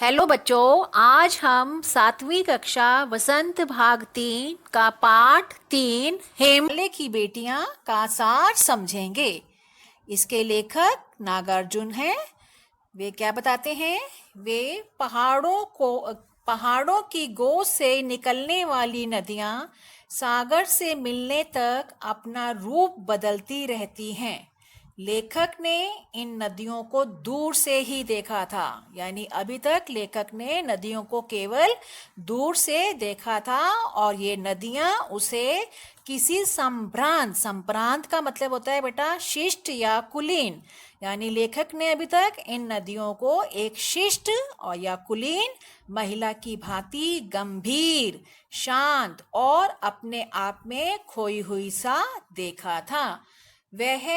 Hello बच्चों, आज हम सातवीं कक्षा वसंत भाग 3 का पाठ 3 हिमालय की बेटियां का सार समझेंगे। इसके लेखक नागार्जुन हैं। वे क्या बताते हैं? वे पहाड़ों की गोद से निकलने वाली नदियां सागर से मिलने तक अपना रूप बदलती रहती हैं। लेखक ने इन नदियों को दूर से ही देखा था, यानी अभी तक लेखक ने नदियों को केवल दूर से देखा था और ये नदियां उसे किसी संप्रांत का मतलब होता है बेटा शिष्ट या कुलीन, यानी लेखक ने अभी तक इन नदियों को एक शिष्ट और या कुलीन महिला की भांति गंभीर, शांत और अपने आप में खोई हुई सा देखा था। वह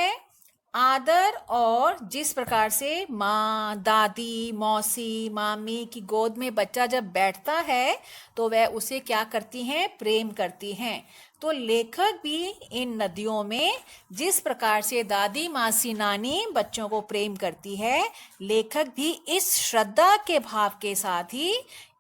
आदर और जिस प्रकार से माँ, दादी, मौसी, मामी की गोद में बच्चा जब बैठता है तो वह उसे क्या करती हैं? प्रेम करती हैं। तो लेखक भी इन नदियों में जिस प्रकार से दादी, मासी, नानी बच्चों को प्रेम करती है, लेखक भी इस श्रद्धा के भाव के साथ ही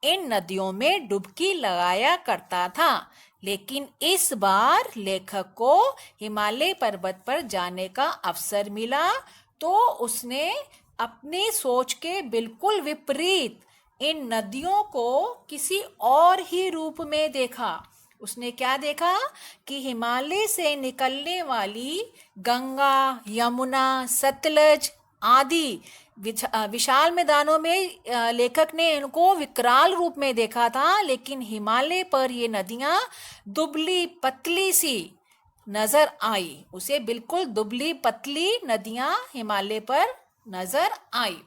इन नदियों में डुबकी लगाया करता था। लेकिन इस बार लेखक को हिमालय पर्वत पर जाने का अवसर मिला तो उसने अपनी सोच के बिल्कुल विपरीत इन नदियों को किसी और ही रूप में देखा। उसने क्या देखा कि हिमालय से निकलने वाली गंगा, यमुना, सतलज आदि विशाल मैदानों में लेखक ने इनको विकराल रूप में देखा था, लेकिन हिमालय पर ये नदियां दुबली पतली सी नजर आई। उसे बिल्कुल दुबली पतली नदियां हिमालय पर नजर आई।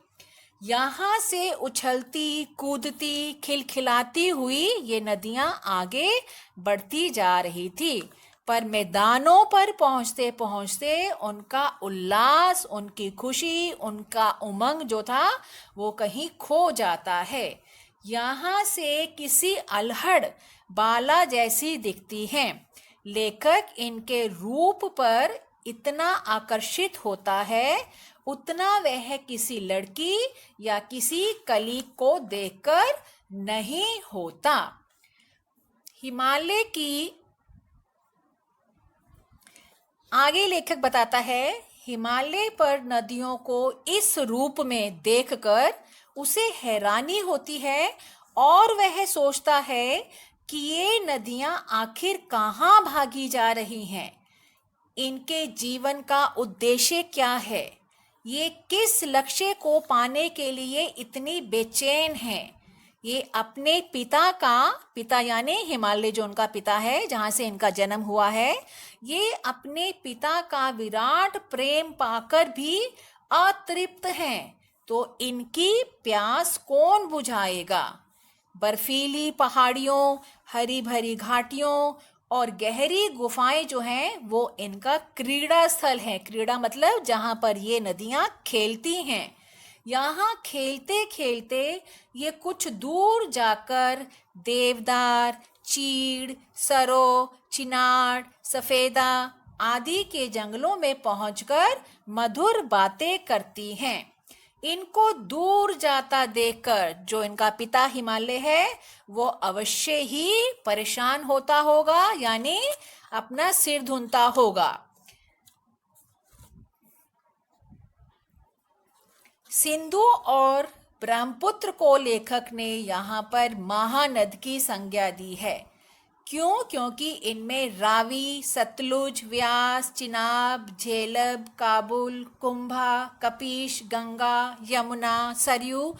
यहाँ से उछलती, कूदती, खिलखिलाती हुई ये नदियां आगे बढ़ती जा रही थी, पर मैदानों पर पहुंचते पहुंचते उनका उल्लास, उनकी खुशी, उनका उमंग जो था वो कहीं खो जाता है। यहाँ से किसी अल्हड़ बाला जैसी दिखती हैं। लेखक इनके रूप पर इतना आकर्षित होता है उतना वह किसी लड़की या किसी कली को देखकर नहीं होता। हिमालय की आगे लेखक बताता है, हिमालय पर नदियों को इस रूप में देखकर उसे हैरानी होती है और वह सोचता है कि ये नदियां आखिर कहाँ भागी जा रही हैं, इनके जीवन का उद्देश्य क्या है, ये किस लक्ष्य को पाने के लिए इतनी बेचैन हैं। ये अपने पिता यानी हिमालय जो उनका पिता है, जहाँ से इनका जन्म हुआ है, ये अपने पिता का विराट प्रेम पाकर भी अतृप्त हैं। तो इनकी प्यास कौन बुझाएगा? बर्फीली पहाड़ियों, हरी भरी घाटियों और गहरी गुफाएं जो हैं वो इनका क्रीड़ा स्थल है। क्रीड़ा मतलब जहाँ पर ये नदियाँ खेलती हैं। यहाँ खेलते खेलते ये कुछ दूर जाकर देवदार, चीड़, सरो, चिनार, सफेदा आदि के जंगलों में पहुंचकर मधुर बातें करती हैं। इनको दूर जाता देखकर जो इनका पिता हिमालय है वो अवश्य ही परेशान होता होगा, यानी अपना सिर धुनता होगा। सिंधु और ब्रह्मपुत्र को लेखक ने यहाँ पर महानद की संज्ञा दी है। क्यों? क्योंकि इनमें रावी, सतलुज, व्यास, चिनाब, झेलम, काबुल, कुंभा, कपीश, गंगा, यमुना, सरयू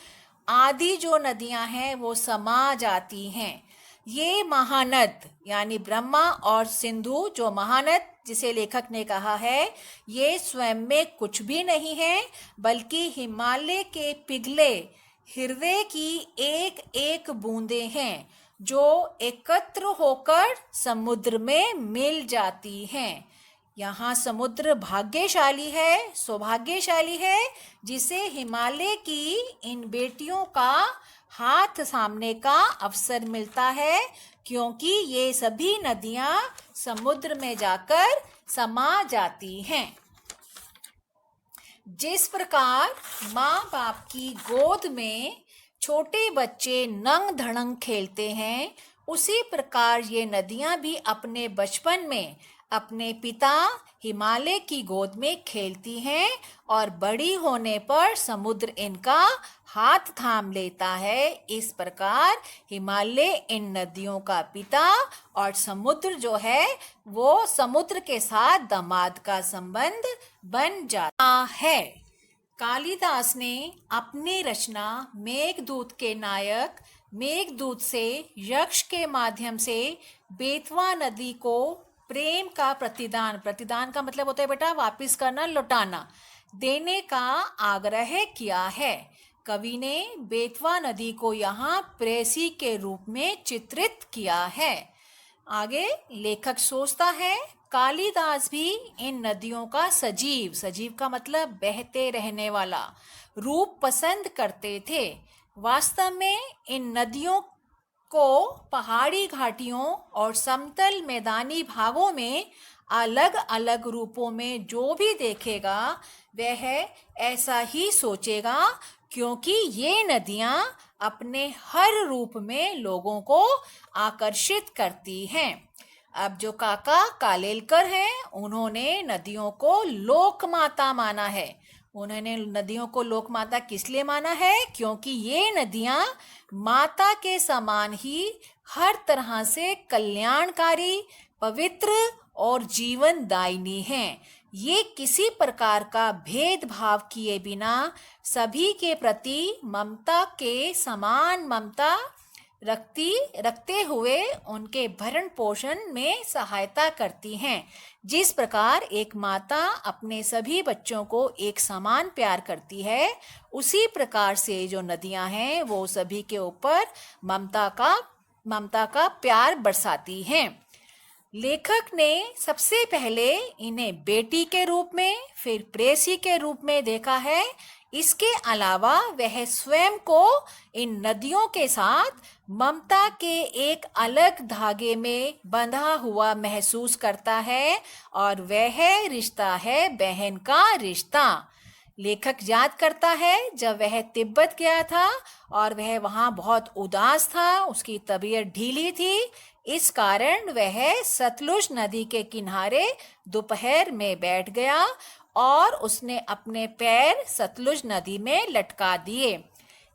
आदि जो नदियां हैं वो समा जाती हैं। ये महानद यानी ब्रह्मा और सिंधु जो महानद जिसे लेखक ने कहा है, ये स्वयं में कुछ भी नहीं है, बल्कि हिमालय के पिघले हृदय की एक एक बूंदें हैं जो एकत्र होकर समुद्र में मिल जाती हैं। यहाँ समुद्र भाग्यशाली है, सौभाग्यशाली है, जिसे हिमालय की इन बेटियों का हाथ थामने का अवसर मिलता है, क्योंकि ये सभी नदियाँ समुद्र में जाकर समा जाती हैं। जिस प्रकार माँ बाप की गोद में छोटे बच्चे नंग धड़ंग खेलते हैं, उसी प्रकार ये नदियां भी अपने बचपन में अपने पिता हिमालय की गोद में खेलती हैं और बड़ी होने पर समुद्र इनका हाथ थाम लेता है। इस प्रकार हिमालय इन नदियों का पिता और समुद्र जो है वो समुद्र के साथ दामाद का संबंध बन जाता है। कालिदास ने अपनी रचना मेघदूत के नायक मेघदूत से यक्ष के माध्यम से बेतवा नदी को प्रेम का प्रतिदान का मतलब होता है बेटा वापिस करना, लौटाना, देने का आग्रह किया है। कवि ने बेतवा नदी को यहाँ प्रेसी के रूप में चित्रित किया है। आगे लेखक सोचता है कालिदास भी इन नदियों का सजीव का मतलब बहते रहने वाला रूप पसंद करते थे। वास्तव में इन नदियों को पहाड़ी घाटियों और समतल मैदानी भागों में अलग अलग रूपों में जो भी देखेगा वह ऐसा ही सोचेगा, क्योंकि ये नदियां अपने हर रूप में लोगों को आकर्षित करती हैं। अब जो काका कालेलकर हैं, उन्होंने नदियों को लोक माता माना है। उन्होंने नदियों को लोक माता किस लिए माना है? क्योंकि ये नदियां माता के समान ही हर तरह से कल्याणकारी, पवित्र और जीवनदायिनी हैं। ये किसी प्रकार का भेदभाव किए बिना सभी के प्रति ममता के समान ममता रखते हुए उनके भरण पोषण में सहायता करती हैं। जिस प्रकार एक माता अपने सभी बच्चों को एक समान प्यार करती है, उसी प्रकार से जो नदियां हैं वो सभी के ऊपर ममता का प्यार बरसाती हैं। लेखक ने सबसे पहले इन्हें बेटी के रूप में, फिर प्रेसी के रूप में देखा है। इसके अलावा वह स्वयं को इन नदियों के साथ ममता के एक अलग धागे में बंधा हुआ महसूस करता है, और वह रिश्ता है बहन का रिश्ता। लेखक याद करता है जब वह तिब्बत गया था और वह वहाँ बहुत उदास था, उसकी तबीयत ढीली थी। इस कारण वह सतलुज नदी के किनारे दोपहर में बैठ गया और उसने अपने पैर सतलुज नदी में लटका दिए।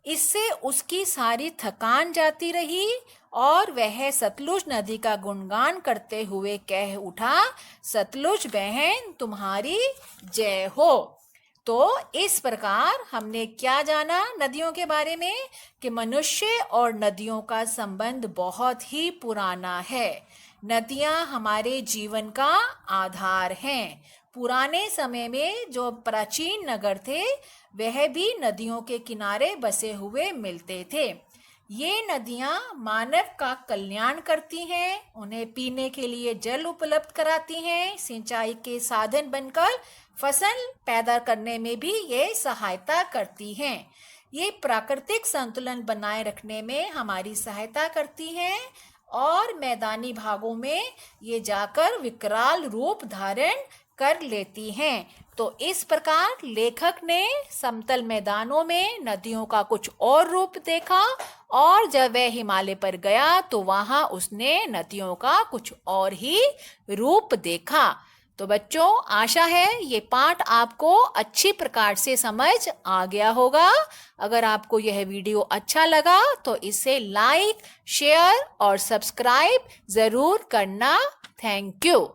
इससे उसकी सारी थकान जाती रही और वह सतलुज नदी का गुणगान करते हुए कह उठा, सतलुज बहन तुम्हारी जय हो। तो इस प्रकार हमने क्या जाना नदियों के बारे में कि मनुष्य और नदियों का संबंध बहुत ही पुराना है। नदियां हमारे जीवन का आधार हैं। पुराने समय में जो प्राचीन नगर थे वह भी नदियों के किनारे बसे हुए मिलते थे। ये नदियां मानव का कल्याण करती हैं, उन्हें पीने के लिए जल उपलब्ध कराती हैं, सिंचाई के साधन बनकर फसल पैदा करने में भी ये सहायता करती हैं। ये प्राकृतिक संतुलन बनाए रखने में हमारी सहायता करती हैं और मैदानी भागों में ये जाकर विकराल रूप धारण कर लेती हैं। तो इस प्रकार लेखक ने समतल मैदानों में नदियों का कुछ और रूप देखा, और जब वह हिमालय पर गया तो वहां उसने नदियों का कुछ और ही रूप देखा। तो बच्चों, आशा है ये पाठ आपको अच्छी प्रकार से समझ आ गया होगा। अगर आपको यह वीडियो अच्छा लगा तो इसे लाइक, शेयर और सब्सक्राइब जरूर करना। Thank you.